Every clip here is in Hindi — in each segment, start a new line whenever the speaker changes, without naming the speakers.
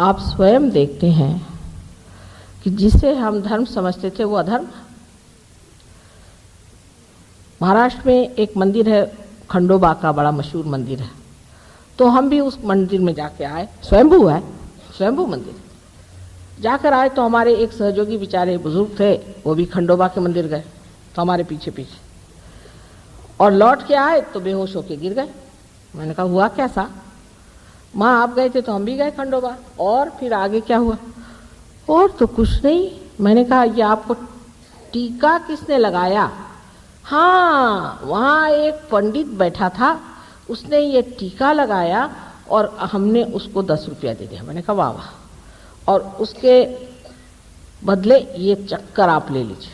आप स्वयं देखते हैं कि जिसे हम धर्म समझते थे वो अधर्म। महाराष्ट्र में एक मंदिर है खंडोबा का, बड़ा मशहूर मंदिर है, तो हम भी उस मंदिर में जाके आए। स्वयंभू है, स्वयंभू मंदिर। जाकर आए तो हमारे एक सहयोगी बेचारे बुजुर्ग थे, वो भी खंडोबा के मंदिर गए, तो हमारे पीछे पीछे, और लौट के आए तो बेहोश होके गिर गए। मैंने कहा हुआ कैसा? माँ आप गए थे तो हम भी गए खंडोबा, और फिर आगे क्या हुआ? और तो कुछ नहीं। मैंने कहा ये आपको टीका किसने लगाया? हाँ, वहाँ एक पंडित बैठा था, उसने ये टीका लगाया और हमने उसको 10 रुपया दे दिया। मैंने कहा वाह वाह, और उसके बदले ये चक्कर आप ले लीजिए।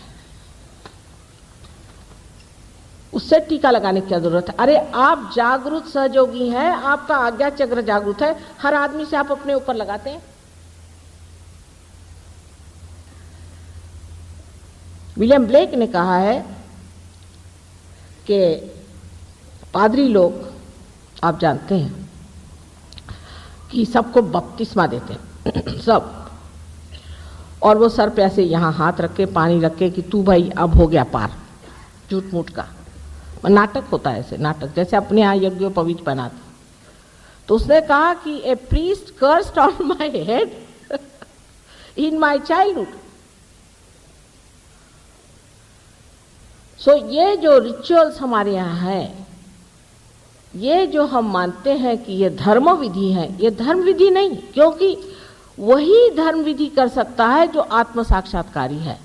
उससे टीका लगाने की क्या जरूरत है? अरे आप जागरूक सहयोगी हैं, आपका आज्ञा चक्र जागरूक है, हर आदमी से आप अपने ऊपर लगाते हैं। विलियम ब्लेक ने कहा है कि पादरी लोग, आप जानते हैं कि सबको बपतिस्मा देते हैं सब, और वो सर पे ऐसे यहाँ हाथ रख के पानी रख के कि तू भाई अब हो गया पार, झूठ मूठ का नाटक होता है। ऐसे नाटक जैसे अपने यहाँ यज्ञोपवीत बनाते। तो उसने कहा कि a priest cursed on my head in my childhood. So ये जो रिचुअल्स हमारे यहाँ हैं, ये जो हम मानते हैं कि ये धर्म विधि है, ये धर्म विधि नहीं, क्योंकि वही धर्म विधि कर सकता है जो आत्म साक्षात्कारी है।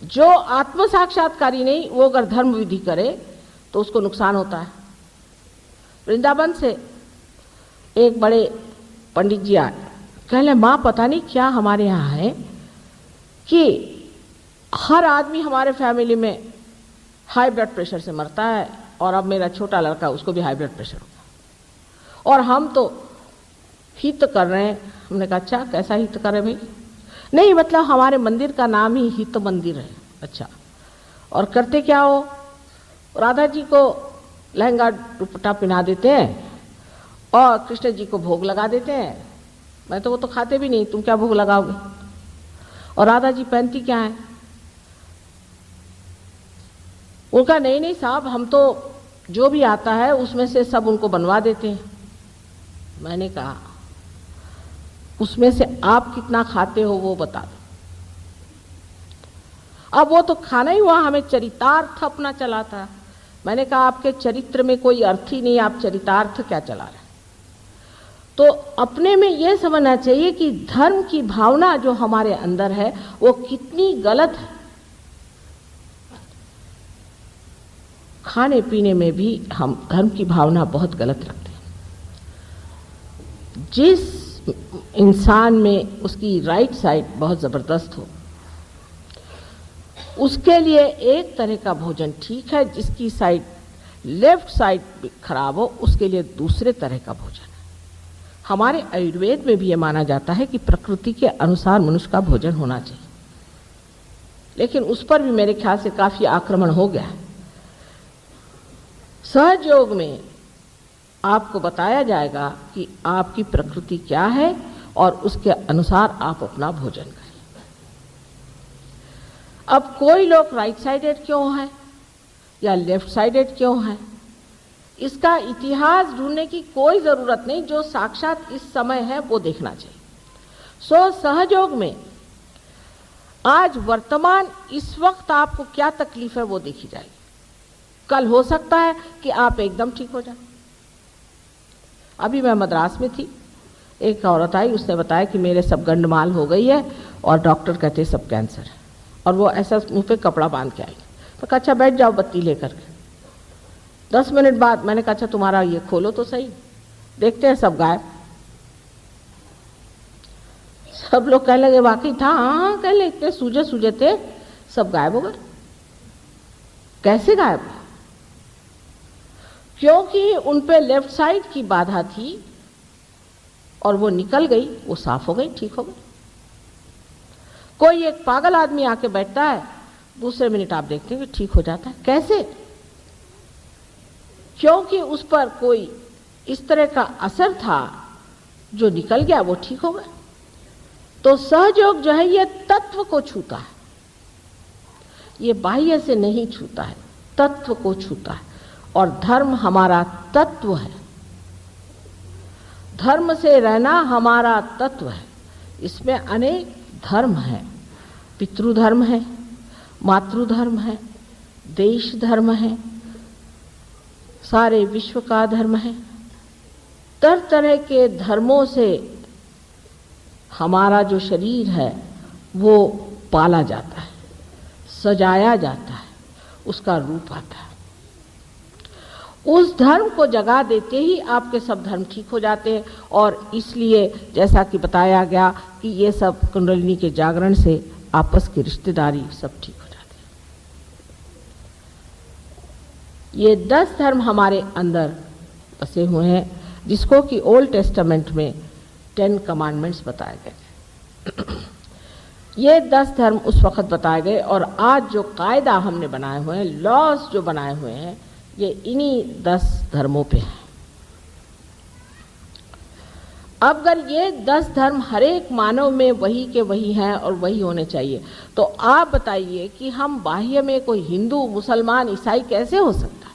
जो आत्म साक्षात्कारी नहीं, वो अगर धर्म विधि करे तो उसको नुकसान होता है। वृंदावन से एक बड़े पंडित जी आए, कहले माँ पता नहीं क्या हमारे यहाँ है कि हर आदमी हमारे फैमिली में हाई ब्लड प्रेशर से मरता है, और अब मेरा छोटा लड़का, उसको भी हाई ब्लड प्रेशर होगा, और हम तो हित कर रहे हैं। हमने कहा अच्छा कैसा हित कर रहे भाई? नहीं मतलब हमारे मंदिर का नाम ही हित मंदिर है। अच्छा, और करते क्या हो? राधा जी को लहंगा दुपट्टा पहना देते हैं और कृष्ण जी को भोग लगा देते हैं। मैं तो वो तो खाते भी नहीं, तुम क्या भोग लगाओगे? और राधा जी पहनती क्या है? उनका नहीं नहीं साहब, हम तो जो भी आता है उसमें से सब उनको बनवा देते हैं। मैंने कहा उसमें से आप कितना खाते हो वो बता दो। अब वो तो खाना ही हुआ, हमें चरितार्थ अपना चलाता। मैंने कहा आपके चरित्र में कोई अर्थ ही नहीं, आप चरितार्थ क्या चला रहे? तो अपने में ये समझना चाहिए कि धर्म की भावना जो हमारे अंदर है वो कितनी गलत है। खाने पीने में भी हम धर्म की भावना बहुत गलत रखते हैं। जिस इंसान में उसकी राइट साइड बहुत ज़बरदस्त हो, उसके लिए एक तरह का भोजन ठीक है, जिसकी साइड लेफ्ट साइड खराब हो उसके लिए दूसरे तरह का भोजन है। हमारे आयुर्वेद में भी ये माना जाता है कि प्रकृति के अनुसार मनुष्य का भोजन होना चाहिए, लेकिन उस पर भी मेरे ख्याल से काफ़ी आक्रमण हो गया है। सहयोग में आपको बताया जाएगा कि आपकी प्रकृति क्या है और उसके अनुसार आप अपना भोजन करें। अब कोई लोग राइट साइडेड क्यों है या लेफ्ट साइडेड क्यों है, इसका इतिहास ढूंढने की कोई ज़रूरत नहीं, जो साक्षात इस समय है वो देखना चाहिए। सो सहयोग में आज वर्तमान इस वक्त आपको क्या तकलीफ है वो देखी जाएगी। कल हो सकता है कि आप एकदम ठीक हो जाए। अभी मैं मद्रास में थी, एक औरत आई, उसने बताया कि मेरे सब गंडमाल हो गई है और डॉक्टर कहते हैं सब कैंसर है, और वो ऐसा मुंह पे कपड़ा बांध के आई। तो कहा अच्छा बैठ जाओ बत्ती लेकर के। 10 मिनट बाद मैंने कहा अच्छा तुम्हारा ये खोलो तो सही, देखते हैं सब गायब। सब लोग कहने लगे वाकई था, हाँ कह ले, इतने सूजे सूजे थे, सब गायब हो गए। कैसे गायब हुआ? क्योंकि उन पे लेफ्ट साइड की बाधा थी और वो निकल गई, वो साफ हो गई, ठीक हो गई। कोई एक पागल आदमी आके बैठता है, दूसरे मिनट आप देखते हैं कि ठीक हो जाता है। कैसे? क्योंकि उस पर कोई इस तरह का असर था जो निकल गया वो ठीक हो गया। तो सहयोग जो है ये तत्व को छूता है, ये बाह्य से नहीं छूता है, तत्व को छूता है। और धर्म हमारा तत्व है, धर्म से रहना हमारा तत्व है। इसमें अनेक धर्म हैं, पितृधर्म है, मातृधर्म है, देश धर्म है, सारे विश्व का धर्म है। तरह तरह के धर्मों से हमारा जो शरीर है वो पाला जाता है, सजाया जाता है, उसका रूप आता है। उस धर्म को जगा देते ही आपके सब धर्म ठीक हो जाते हैं। और इसलिए जैसा कि बताया गया कि ये सब कुंडलिनी के जागरण से आपस की रिश्तेदारी सब ठीक हो जाती है। ये 10 धर्म हमारे अंदर बसे हुए हैं, जिसको कि ओल्ड टेस्टामेंट में 10 कमांडमेंट्स बताए गए। ये 10 धर्म उस वक्त बताए गए, और आज जो कायदा हमने बनाए हुए हैं, लॉज जो बनाए हुए हैं, ये इन्हीं 10 धर्मों पे हैं। अब अगर ये 10 धर्म हर एक मानव में वही के वही हैं और वही होने चाहिए, तो आप बताइए कि हम बाह्य में कोई हिंदू, मुसलमान, ईसाई कैसे हो सकता है,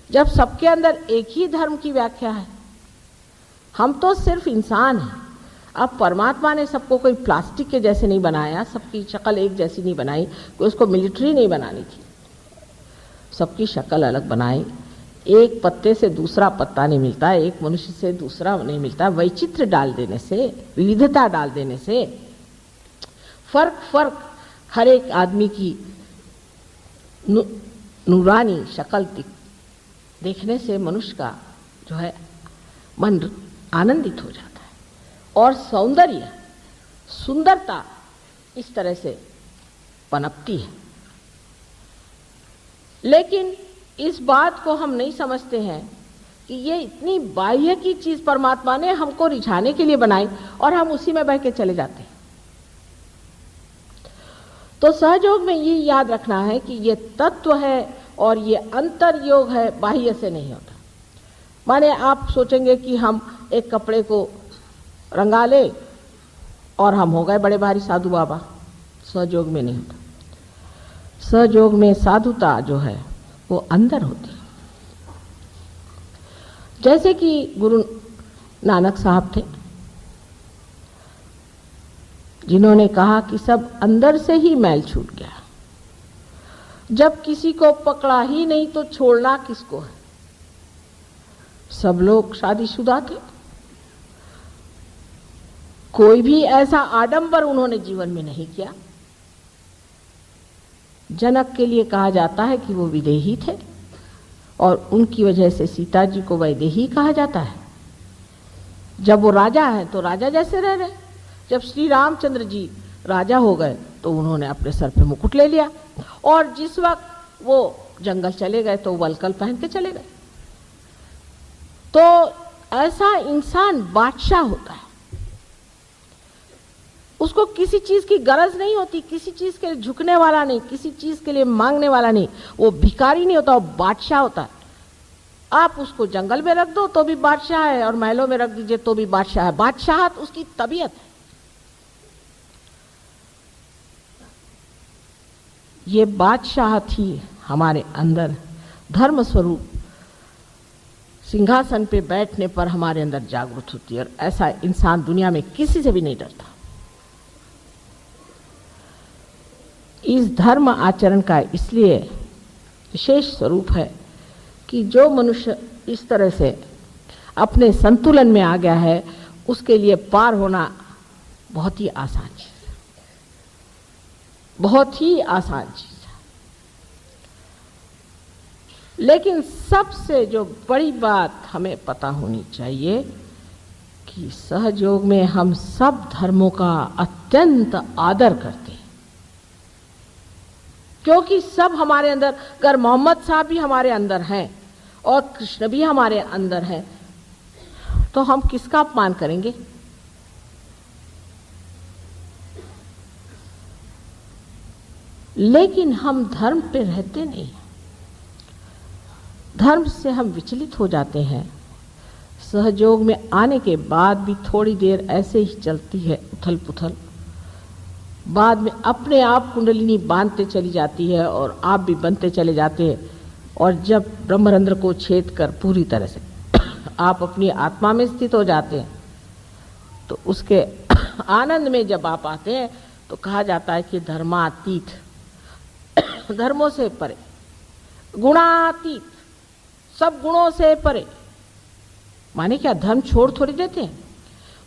जब सबके अंदर एक ही धर्म की व्याख्या है। हम तो सिर्फ इंसान हैं। अब परमात्मा ने सबको कोई प्लास्टिक के जैसे नहीं बनाया, सबकी शक्ल एक जैसी नहीं बनाई, कोई उसको मिलिट्री नहीं बनानी थी, सबकी शक्ल अलग बनाई। एक पत्ते से दूसरा पत्ता नहीं मिलता, एक मनुष्य से दूसरा नहीं मिलता। वैचित्र डाल देने से, विविधता डाल देने से, फर्क हर एक आदमी की नूरानी शक्ल देखने से मनुष्य का जो है मन आनंदित हो जाता है, और सौंदर्य, सुंदरता इस तरह से पनपती है। लेकिन इस बात को हम नहीं समझते हैं कि ये इतनी बाह्य की चीज परमात्मा ने हमको रिझाने के लिए बनाई, और हम उसी में बह के चले जाते हैं। तो सहयोग में ये याद रखना है कि ये तत्व है और ये अंतर योग है, बाह्य से नहीं होता। माने आप सोचेंगे कि हम एक कपड़े को रंगा ले और हम हो गए बड़े भारी साधु बाबा, सहयोग में नहीं होता। सहयोग में साधुता जो है वो अंदर होती है। जैसे कि गुरु नानक साहब थे, जिन्होंने कहा कि सब अंदर से ही मैल छूट गया। जब किसी को पकड़ा ही नहीं तो छोड़ना किसको है। सब लोग शादीशुदा थे, कोई भी ऐसा आडंबर उन्होंने जीवन में नहीं किया। जनक के लिए कहा जाता है कि वो विदेही थे, और उनकी वजह से सीता जी को वैदेही कहा जाता है। जब वो राजा है तो राजा जैसे रह रहे। जब श्री रामचंद्र जी राजा हो गए तो उन्होंने अपने सर पे मुकुट ले लिया, और जिस वक्त वो जंगल चले गए तो वलकल पहन के चले गए। तो ऐसा इंसान बादशाह होता है, उसको किसी चीज की गरज नहीं होती, किसी चीज के लिए झुकने वाला नहीं, किसी चीज के लिए मांगने वाला नहीं। वो भिखारी नहीं होता, वो बादशाह होता है। आप उसको जंगल में रख दो तो भी बादशाह है, और महलों में रख दीजिए तो भी बादशाह है। बादशाहत उसकी तबीयत है। ये बादशाहत ही हमारे अंदर धर्म स्वरूप सिंहासन पे बैठने पर हमारे अंदर जागृत होती है, और ऐसा इंसान दुनिया में किसी से भी नहीं डरता। इस धर्म आचरण का इसलिए विशेष स्वरूप है कि जो मनुष्य इस तरह से अपने संतुलन में आ गया है, उसके लिए पार होना बहुत ही आसान चीज है, बहुत ही आसान चीज है। लेकिन सबसे जो बड़ी बात हमें पता होनी चाहिए कि सहयोग में हम सब धर्मों का अत्यंत आदर करते हैं, क्योंकि सब हमारे अंदर, अगर मोहम्मद साहब भी हमारे अंदर हैं और कृष्ण भी हमारे अंदर हैं, तो हम किसका अपमान करेंगे? लेकिन हम धर्म पे रहते नहीं, धर्म से हम विचलित हो जाते हैं, सहयोग में आने के बाद भी थोड़ी देर ऐसे ही चलती है उथल पुथल, बाद में अपने आप कुंडलिनी बांधते चली जाती है और आप भी बनते चले जाते हैं। और जब ब्रह्मरंध्र को छेद कर पूरी तरह से आप अपनी आत्मा में स्थित हो जाते हैं, तो उसके आनंद में जब आप आते हैं तो कहा जाता है कि धर्मातीत, धर्मों से परे, गुणातीत, सब गुणों से परे। माने क्या, धर्म छोड़ थोड़ी देते हैं,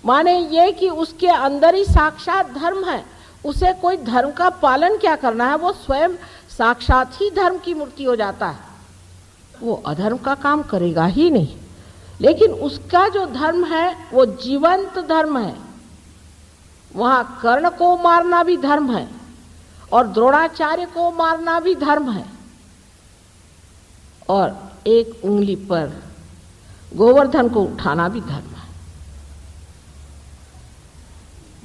माने ये कि उसके अंदर ही साक्षात धर्म है, उसे कोई धर्म का पालन क्या करना है, वो स्वयं साक्षात ही धर्म की मूर्ति हो जाता है, वो अधर्म का काम करेगा ही नहीं। लेकिन उसका जो धर्म है वो जीवंत धर्म है। वहां कर्ण को मारना भी धर्म है और द्रोणाचार्य को मारना भी धर्म है, और एक उंगली पर गोवर्धन को उठाना भी धर्म है।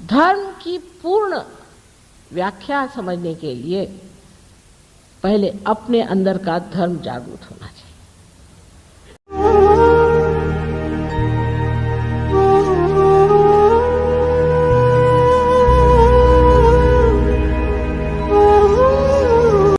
धर्म की पूर्ण व्याख्या समझने के लिए पहले अपने अंदर का धर्म जागृत होना चाहिए।